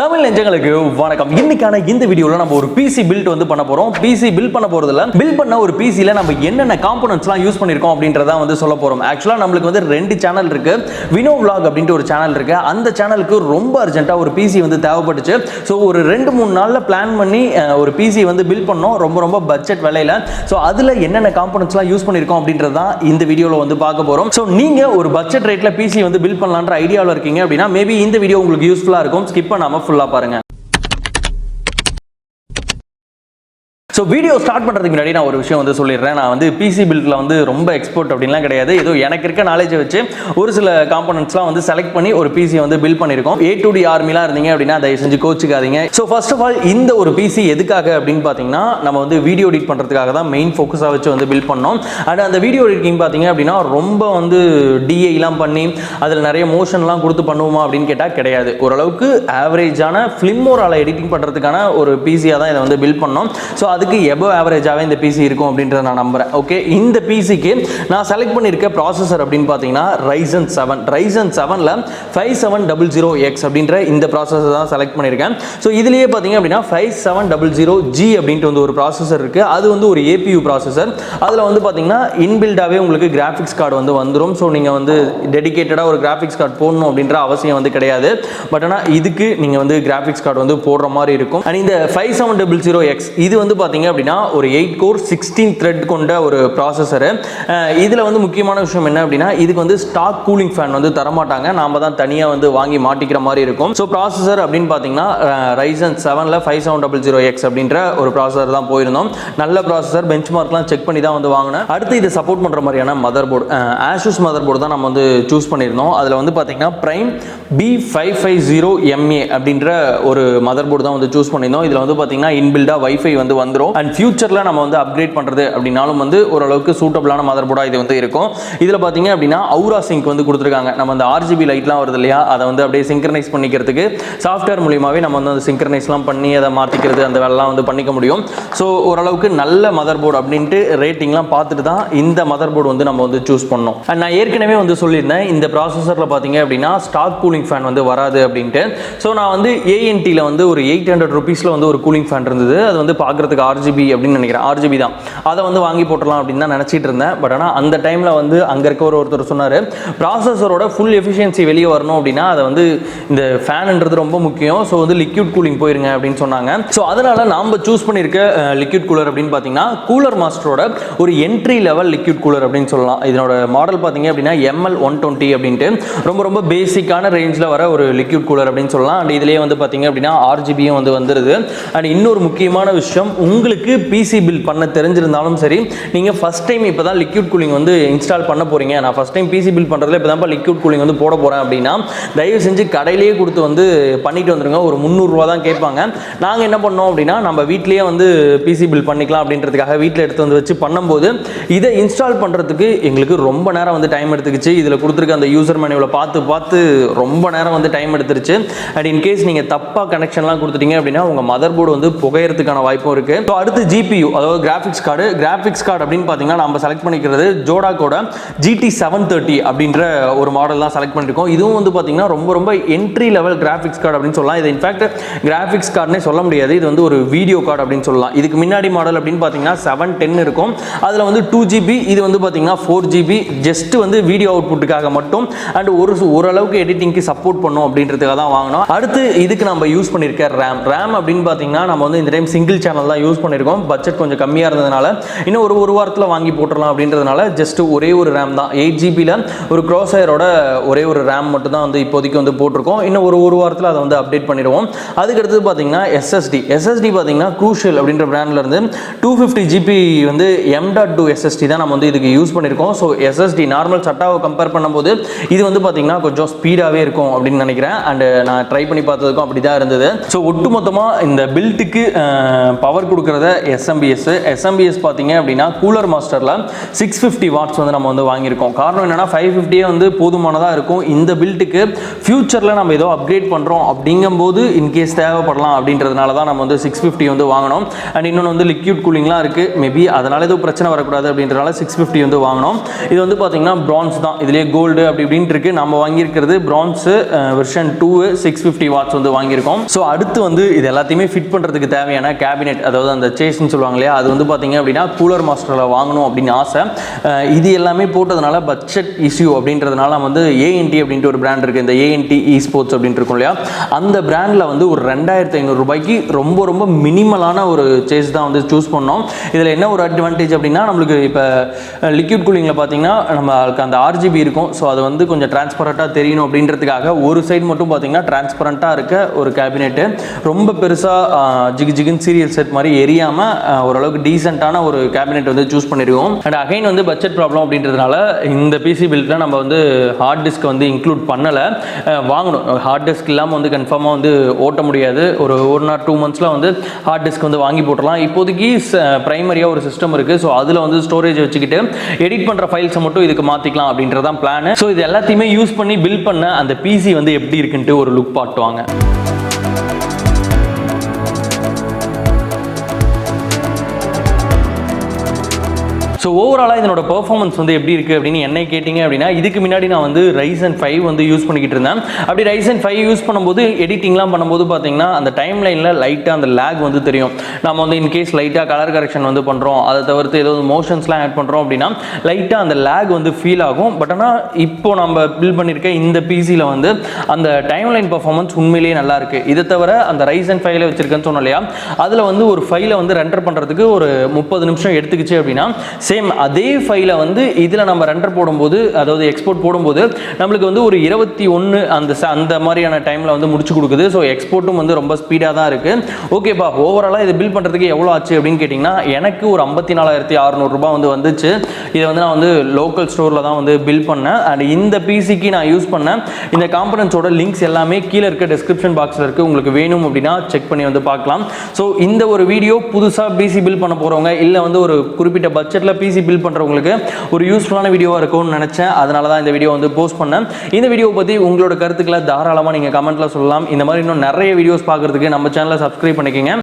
தமிழ் நெஞ்சங்களுக்கு வணக்கம். இன்னைக்கான இந்த வீடியோல நம்ம ஒரு பிசி பில்ட் வந்து பண்ண போறோம். பிசி பில்ட் பண்ண போறதுல பில்ட் பண்ண ஒரு பிசில நம்ம என்னென்ன காம்போனன்ட்ஸ்லாம் யூஸ் பண்ணிருக்கோம் அப்படின்றத வந்து சொல்ல போறோம். ஆக்சுவலா நம்மளுக்கு வந்து ரெண்டு சேனல் இருக்கு. வினோ vlog அப்படின்ற ஒரு சேனல் இருக்கு. அந்த சேனலுக்கு ரொம்ப அர்ஜென்ட்டா ஒரு பிசி வந்து தேவைப்பட்டுச்சு. ஸோ ஒரு 2-3 நாள்ல பிளான் பண்ணி ஒரு பிசி வந்து பில்ட் பண்ணோம். ரொம்ப பட்ஜெட் விலையில. ஸோ அதுல என்னென்ன காம்போனன்ட்ஸ்லாம் யூஸ் பண்ணிருக்கோம் அப்படின்றத தான் இந்த வீடியோல வந்து பார்க்க போறோம். ஸோ நீங்க ஒரு பட்ஜெட் ரேட்ல பிசி வந்து பில்ட் பண்ணலாம்ன்ற ஐடியாவில் இருக்கீங்க அப்படின்னா மேபி இந்த வீடியோ உங்களுக்கு யூஸ்ஃபுல்லா இருக்கும். ஸ்கிப் பண்ணாம ஃபுல்லா பாருங்க. ஸோ வீடியோ ஸ்டார்ட் பண்ணுறதுக்கு முன்னாடி நான் ஒரு விஷயம் வந்து சொல்லிடுறேன். நான் வந்து பிசி பில்டில் வந்து ரொம்ப எக்ஸ்போர்ட் அப்படின்லாம் கிடையாது. ஏதோ எனக்கு இருக்க நாலேஜை வச்சு ஒரு சில காம்போனன்ட்ஸ்லாம் வந்து செலக்ட் பண்ணி ஒரு பிசி வந்து பில்ட் பண்ணியிருக்கோம். A2D ஆர்மிலாம் இருந்தீங்க அப்படின்னா தயவு செஞ்சு கோச்சிக்காதீங்க. ஸோ ஃபர்ஸ்ட் ஆஃப் ஆல் இந்த ஒரு பிசி எதுக்காக அப்படின்னு பார்த்தீங்கன்னா நம்ம வந்து வீடியோ எடிட் பண்ணுறதுக்காக தான் மெயின் ஃபோக்கஸாக வச்சு வந்து பில்ட் பண்ணோம். அண்ட் அந்த வீடியோ எடிட்டிங் பார்த்தீங்க அப்படின்னா ரொம்ப வந்து டிஐலாம் பண்ணி அதில் நிறைய மோஷன்லாம் கொடுத்து பண்ணுவோமா அப்படின்னு கேட்டால் கிடையாது. ஓரளவுக்கு ஆவரேஜான ஃபிலிமோரால் எடிட்டிங் பண்ணுறதுக்கான ஒரு பிசியாக தான் இதை வந்து பில்ட் பண்ணோம். ஸோ அதுக்கு எபோ ஆவரேஜாகவே இந்த பிசி இருக்கும் அப்படின்றத நான் நம்புறேன். ஓகே, இந்த பிசிக்கு நான் செலக்ட் பண்ணியிருக்க ப்ராசஸர் அப்படின்னு பார்த்தீங்கன்னா Ryzen 7ல 5700X அப்படின்ற இந்த ப்ராசஸர் தான் செலக்ட் பண்ணியிருக்கேன். ஸோ இதுலேயே பார்த்தீங்க அப்படின்னா 5700G அப்படின்ட்டு வந்து ஒரு ப்ராசஸர் இருக்குது. அது வந்து ஒரு APU ப்ராசஸர். அதில் வந்து பார்த்தீங்கன்னா இன்பில்டாகவே உங்களுக்கு கிராஃபிக்ஸ் கார்டு வந்து வந்துடும். ஸோ நீங்கள் வந்து டெடிகேட்டடாக ஒரு கிராஃபிக்ஸ் கார்டு போடணும் அப்படின்ற அவசியம் வந்து கிடையாது. பட் ஆனால் இதுக்கு நீங்கள் வந்து கிராஃபிக்ஸ் கார்டு வந்து போடுற மாதிரி இருக்கும். அண்ட் இந்த 5700X இது வந்து பார்த்தீங்க அப்படின்னா ஒரு 8 கோர் 16 த்ரெட் கொண்ட ஒரு ப்ராசஸர். இதில் வந்து முக்கியமான விஷயம் என்ன அப்படின்னா இதுக்கு வந்து ஸ்டாக் கூலிங் ஃபேன் வந்து தரமாட்டாங்க. நாம தான் தனியாக வந்து வாங்கி மாட்டிக்கிற மாதிரி இருக்கும். ஸோ ப்ராசஸர் அப்படின்னு பார்த்தீங்கன்னா Ryzen 7ல 5700X அப்படின்ற ஒரு ப்ராசஸர் தான் போயிருந்தோம். நல்ல ப்ராசஸர், பெஞ்ச் மார்க்லாம் செக் பண்ணி தான் வந்து வாங்கினேன். அடுத்து இதை சப்போர்ட் பண்ணுற மாதிரியான மதர் போர்டு ஆஷூஸ் மதர் போர்டு தான் நம்ம வந்து சூஸ் பண்ணியிருந்தோம். அதில் வந்து பார்த்தீங்கன்னா Prime B550MA அப்படின்ற ஒரு மதர் போர்டு தான் வந்து சூஸ் பண்ணியிருந்தோம். இதில் வந்து பார்த்தீங்கன்னா இன்பில்டா வைஃபை வந்து வந்துடும். அண்ட் ஃபியூச்சரில் நம்ம வந்து அப்கிரேட் பண்ணுறது அப்படின்னாலும் வந்து ஓரளவுக்கு சூட்டபிளான மதர் போர்டாக இது வந்து இருக்கும். இதில் பார்த்தீங்க அப்படின்னா அவுரா சிங்க் வந்து கொடுத்துருக்காங்க. நம்ம அந்த RGB லைட்லாம் வருது இல்லையா, அதை வந்து அப்படியே சிங்க்ரனைஸ் பண்ணிக்கிறதுக்கு சாஃப்ட்வேர் மூலியமாகவே நம்ம வந்து அந்த சிங்க்ரனைஸ்லாம் பண்ணி அதை மாற்றிக்கிறது அந்த வேலைலாம் வந்து பண்ணிக்க முடியும். ஸோ ஓரளவுக்கு நல்ல மதர் போர்டு அப்படின்ட்டு ரேட்டிங்லாம் பார்த்துட்டு தான் இந்த மதர் போர்டு வந்து நம்ம வந்து சூஸ் பண்ணோம். அண்ட் நான் ஏற்கனவே வந்து சொல்லியிருந்தேன் இந்த ப்ராசஸரில் பார்த்தீங்க அப்படின்னா ஸ்டாக் கூலிங் ஃபேன் வந்து வராது அப்படின்ட்டு. ஸோ நான் வந்து ANTல வந்து ஒரு 800 rupeesல வந்து ஒரு கூலிங் ஃபேன் இருந்தது. அது வந்து பார்க்குறதுக்கு RGB அப்படின்னு நினைக்கிறேன், RGB தான். அதை வந்து வாங்கி போட்டுடலாம் அப்படின்னு தான் நினச்சிட்டு இருந்தேன். பட் ஆனால் அந்த டைமில் வந்து அங்கே இருக்க ஒருத்தர் சொன்னார் ப்ராசஸரோட ஃபுல் எஃபிஷியன்சி வெளியே வரணும் அப்படின்னா அதை வந்து இந்த ஃபேனுன்றது ரொம்ப முக்கியம். ஸோ வந்து லிக்விட் கூலிங் போயிருங்க அப்படின்னு சொன்னாங்க. ஸோ அதனால் நாம் சூஸ் பண்ணியிருக்க லிக்விட் கூலர் அப்படின்னு பார்த்தீங்கன்னா கூலர் மாஸ்டரோட ஒரு என்ட்ரி லெவல் லிக்விட் கூலர் அப்படின்னு சொல்லலாம். இதனோட மாடல் பார்த்தீங்க அப்படின்னா ML120 அப்படின்ட்டு ரொம்ப பேசிக்கான ரேஞ்சில் வர ஒரு லிக்விட் கூலர் அப்படின்னு சொல்லலாம். அண்ட் இதுலேயே வந்து பார்த்தீங்க அப்படின்னா RGBயும் வந்து வந்துடுது. அண்ட் இன்னொரு முக்கியமான விஷயம், உங்களுக்கு பிசி பில்ட் பண்ண தெரிஞ்சிருந்தாலும் சரி, நீங்கள் ஃபஸ்ட் டைம் இப்போ தான் லிக்விட் கூலிங் வந்து இன்ஸ்டால் பண்ண போகிறீங்க, நான் ஃபஸ்ட் டைம் பிசி பில்ட் பண்ணுறதுல இப்போ தான் லிக்விட் கூலிங் வந்து போட போகிறேன் அப்படின்னா தயவு செஞ்சு கடையிலேயே கொடுத்து வந்து பண்ணிட்டு வந்துருங்க. ஒரு 300 ரூபா தான் கேட்பாங்க. நாங்கள் என்ன பண்ணோம் அப்படின்னா நம்ம வீட்லேயே வந்து பிசி பில்ட் பண்ணிக்கலாம் அப்படின்றதுக்காக வீட்டில் எடுத்து வந்து வச்சு பண்ணும்போது இதை இன்ஸ்டால் பண்ணுறதுக்கு எங்களுக்கு ரொம்ப நேரம் வந்து டைம் எடுத்துக்கிச்சு. இதில் கொடுத்துருக்க அந்த யூசர் மேனுவலை பார்த்து ரொம்ப நேரம் வந்து டைம் எடுத்துருச்சு. அண்ட் இன்கேஸ் நீங்கள் தப்பாக கனெக்ஷன்லாம் கொடுத்துட்டீங்க அப்படின்னா உங்கள் மதர் போர்டு வந்து புகையறதுக்கான வாய்ப்பும் இருக்குது. ஸோ அடுத்து GPU, அதாவது கிராஃபிக்ஸ் கார்டு அப்படின்னு பார்த்தீங்கன்னா நம்ம செலக்ட் பண்ணிக்கிறது ஜோடாக்கோட GT 730 அப்படின்ற ஒரு மாடல் தான் செலக்ட் பண்ணியிருக்கோம். இதுவும் வந்து பார்த்தீங்கன்னா ரொம்ப என்ட்ரி லெவல் கிராஃபிக்ஸ் கார்டு அப்படின்னு சொல்லலாம். இது இன்ஃபேக்ட் கிராஃபிக்ஸ் கார்டுனே சொல்ல முடியாது, இது வந்து ஒரு வீடியோ கார்டு அப்படின்னு சொல்லலாம். இதுக்கு முன்னாடி மாடல் அப்படின்னு பார்த்தீங்கன்னா 710 இருக்கும். அதில் வந்து 2GB, இது வந்து பார்த்தீங்கன்னா 4GB, ஜஸ்ட் வந்து வீடியோ அவுட்புட்டுக்காக மட்டும் அண்ட் ஓரளவுக்கு எடிட்டிங்க்கு சப்போர்ட் பண்ணும் அப்படின்றதுக்காக தான் வாங்கினோம். அடுத்து இதுக்கு நம்ம யூஸ் பண்ணியிருக்க ரேம் அப்படின்னு பார்த்தீங்கன்னா நம்ம வந்து இந்த டைம் சிங்கிள் சேனல் தான் யூஸ் பண்ணியிருக்கோம். பட்ஜெட் கொஞ்சம் கம்மியாக இருந்ததுனால இன்னும் ஒரு வாரத்தில் வாங்கி போட்டுடலாம் அப்படின்றதுனால ஜஸ்ட் ஒரே ஒரு ரேம் தான் 8GBல ஒரு க்ரோசையரோட ஒரே ஒரு ரேம் மட்டும் தான் வந்து இப்போதைக்கு வந்து போட்டிருக்கோம். இன்னும் ஒரு வாரத்தில் அதை வந்து அப்டேட் பண்ணிடுவோம். அதுக்கடுத்து பார்த்தீங்கன்னா SSD பார்த்தீங்கன்னா க்ரூஷியல் அப்படின்ற பிராண்ட்லேருந்து 250GB வந்து M.2 SSD தான் நம்ம வந்து இதுக்கு யூஸ் பண்ணியிருக்கோம். ஸோ SSD நார்மல் சட்டாவை கம்பேர் பண்ணும்போது இது வந்து பார்த்தீங்கன்னா கொஞ்சம் ஸ்பீடாகவே இருக்கும் அப்படின்னு நினைக்கிறேன். அண்ட் நான் ட்ரை பண்ணி பார்த்ததுக்கும் அப்படி தான் இருந்தது. ஸோ ஒட்டுமொத்தமாக இந்த பில்ட்டுக்கு பவர் கொடுக்குற கொடுக்குறத எஸ்எம்பிஎஸ் பார்த்தீங்க அப்படின்னா கூலர் மாஸ்டரில் 650 வாட்ஸ் வந்து நம்ம வந்து வாங்கியிருக்கோம். காரணம் என்னன்னா 550 வந்து போதுமானதாக இருக்கும். இந்த பில்ட்டுக்கு ஃபியூச்சரில் நம்ம ஏதோ அப்கிரேட் பண்ணுறோம் அப்படிங்கும்போது இன்கேஸ் தேவைப்படலாம் அப்படின்றதுனால தான் நம்ம வந்து 650 வந்து வாங்கணும். அண்ட் இன்னொன்று வந்து லிக்யூட் கூலிங்லாம் இருக்குது, மேபி அதனால் எதுவும் பிரச்சனை வரக்கூடாது அப்படின்றனால 650 வந்து வாங்கணும். இது வந்து பார்த்தீங்கன்னா பிரான்ஸ் தான், இதுலேயே கோல்டு அப்படி இப்படின்ட்டு இருக்குது. நம்ம வாங்கியிருக்கிறது பிரான்ஸு வெர்ஷன் 2 650 வாட்ஸ் வந்து வாங்கியிருக்கோம். ஸோ அடுத்து வந்து இது எல்லாத்தையுமே ஃபிட் பண்ணுறதுக்கு தேவையான கேபினெட், அதாவது அந்த சேஸ்ன்னு சொல்லுவாங்க இல்லையா, அது வந்து பார்த்தீங்க அப்படின்னா கூலர் மாஸ்டரில் வாங்கணும் அப்படின்னு ஆசை. இது எல்லாமே போட்டதுனால பட்ஜெட் இஷ்யூ அப்படின்றதுனால நம்ம வந்து ஏஎன்டி அப்படின்ட்டு ஒரு பிராண்ட் இருக்குது, இந்த ஏஎன்டி ஸ்போர்ட்ஸ் அப்படின்ட்டு இருக்கும் இல்லையா, அந்த பிராண்டில் வந்து ஒரு 2500 ரூபாய்க்கு ரொம்ப ரொம்ப மினிமலான ஒரு சேஸ் தான் வந்து சூஸ் பண்ணோம். இதில் என்ன ஒரு அட்வான்டேஜ் அப்படின்னா, நம்மளுக்கு இப்போ லிக்விட் கூலிங்கில் பார்த்தீங்கன்னா நம்மளுக்கு அந்த ஆர்ஜிபி இருக்கும். ஸோ அது வந்து கொஞ்சம் டிரான்ஸ்பரண்ட்டாக தெரியணும் அப்படின்றதுக்காக ஒரு சைடு மட்டும் பார்த்தீங்கன்னா டிரான்ஸ்பரண்ட்டாக இருக்க ஒரு கேபினெட்டு, ரொம்ப பெருசாக ஜிகின்னு சீரியல் செட் மாதிரி எரியாமல் ஓரளவுக்கு டீசெண்டான ஒரு கேபினெட் வந்து சூஸ் பண்ணிடுவோம். அண்ட் அகைன் வந்து பட்ஜெட் ப்ராப்ளம் அப்படின்றதுனால இந்த பிசி பில்டில் நம்ம வந்து ஹார்ட் டிஸ்க் வந்து இன்க்ளூட் பண்ணலை. வாங்கணும், ஹார்ட் டிஸ்க் இல்லாமல் வந்து கன்ஃபார்மாக வந்து ஓட்ட முடியாது. ஒரு 1 or 2 months வந்து ஹார்ட் டிஸ்க் வந்து வாங்கி போட்டுடலாம். இப்போதைக்கு பிரைமரியாக ஒரு சிஸ்டம் இருக்குது. ஸோ அதில் வந்து ஸ்டோரேஜ் வச்சுக்கிட்டு எடிட் பண்ணுற ஃபைல்ஸை மட்டும் இதுக்கு மாற்றிக்கலாம் அப்படின்றதான் பிளான். ஸோ இது எல்லாத்தையுமே யூஸ் பண்ணி பில்ட் பண்ண அந்த பிசி வந்து எப்படி இருக்குன்ட்டு ஒரு லுக் பாட்டுவாங்க. ஸோ ஓவராலாக இதனோட பெர்ஃபார்மன்ஸ் வந்து எப்படி இருக்குது அப்படின்னு என்னை கேட்டிங்க அப்படின்னா, இதுக்கு முன்னாடி நான் வந்து Ryzen 5 வந்து யூஸ் பண்ணிக்கிட்டு இருந்தேன். அப்படி Ryzen 5 யூஸ் பண்ணும்போது எடிட்டிங்லாம் பண்ணும்போது பார்த்தீங்கன்னா அந்த டைம் லைனில் லைட்டாக அந்த லேக் வந்து தெரியும். நம்ம வந்து இன்கேஸ் லைட்டாக கலர் கரெக்ஷன் வந்து பண்ணுறோம், அதை தவிர்த்து ஏதோ மோஷன்ஸ்லாம் ஆட் பண்ணுறோம் அப்படின்னா லைட்டாக அந்த லேக் வந்து ஃபீல் ஆகும். பட் ஆனால் இப்போ நம்ம பில்ட் பண்ணியிருக்க இந்த பிசியில் வந்து அந்த டைம் லைன் பர்ஃபார்மன்ஸ் உண்மையிலேயே நல்லா இருக்குது. இதை தவிர அந்த Ryzen 5 வச்சிருக்கேன்னு சொன்னோம் இல்லையா, அதில் வந்து ஒரு ஃபைலை வந்து ரெண்டர் பண்ணுறதுக்கு ஒரு 30 நிமிஷம் எடுத்துக்கிச்சு அப்படின்னா, சேம் அதே ஃபைலை வந்து இதில் நம்ம ரெண்டர் போடும்போது, அதாவது எக்ஸ்போர்ட் போடும்போது நம்மளுக்கு வந்து ஒரு 21 அந்த மாதிரியான டைமில் வந்து முடிச்சு கொடுக்குது. ஸோ எக்ஸ்போர்ட்டும் வந்து ரொம்ப ஸ்பீடாக தான் இருக்குது. ஓகேப்பா, ஓவராலாக இதை பில்ட் பண்ணுறதுக்கு எவ்வளோ ஆச்சு அப்படின்னு கேட்டிங்கன்னா, எனக்கு ஒரு 54,600 ரூபாய் வந்து வந்துச்சு. இதை வந்து நான் வந்து லோக்கல் ஸ்டோரில் தான் வந்து பில்ட் பண்ணேன். அண்ட் இந்த பிசிக்கு நான் யூஸ் பண்ணேன் இந்த காம்பனன்ட்ஸோட லிங்க்ஸ் எல்லாமே கீழே இருக்க டிஸ்கிரிப்ஷன் பாக்ஸில் இருக்குது. உங்களுக்கு வேணும் அப்படின்னா செக் பண்ணி வந்து பார்க்கலாம். ஸோ இந்த ஒரு வீடியோ புதுசாக பிசி பில்ட் பண்ண போகிறவங்க, இல்லை வந்து ஒரு குறிப்பிட்ட பட்ஜெட்டில் பிசி பில்ட் பண்ணுறவங்களுக்கு ஒரு யூஸ்ஃபுல்லான வீடியோவாக இருக்கும்னு நினச்சேன். அதனால தான் இந்த வீடியோ வந்து போஸ்ட் பண்ணேன். இந்த வீடியோவை பற்றி உங்களோட கருத்துக்களை தாராளமாக நீங்கள் கமெண்ட்டில் சொல்லலாம். இந்த மாதிரி இன்னும் நிறைய வீடியோஸ் பார்க்குறதுக்கு நம்ம சேனலை சப்ஸ்கிரைப் பண்ணிக்கோங்க.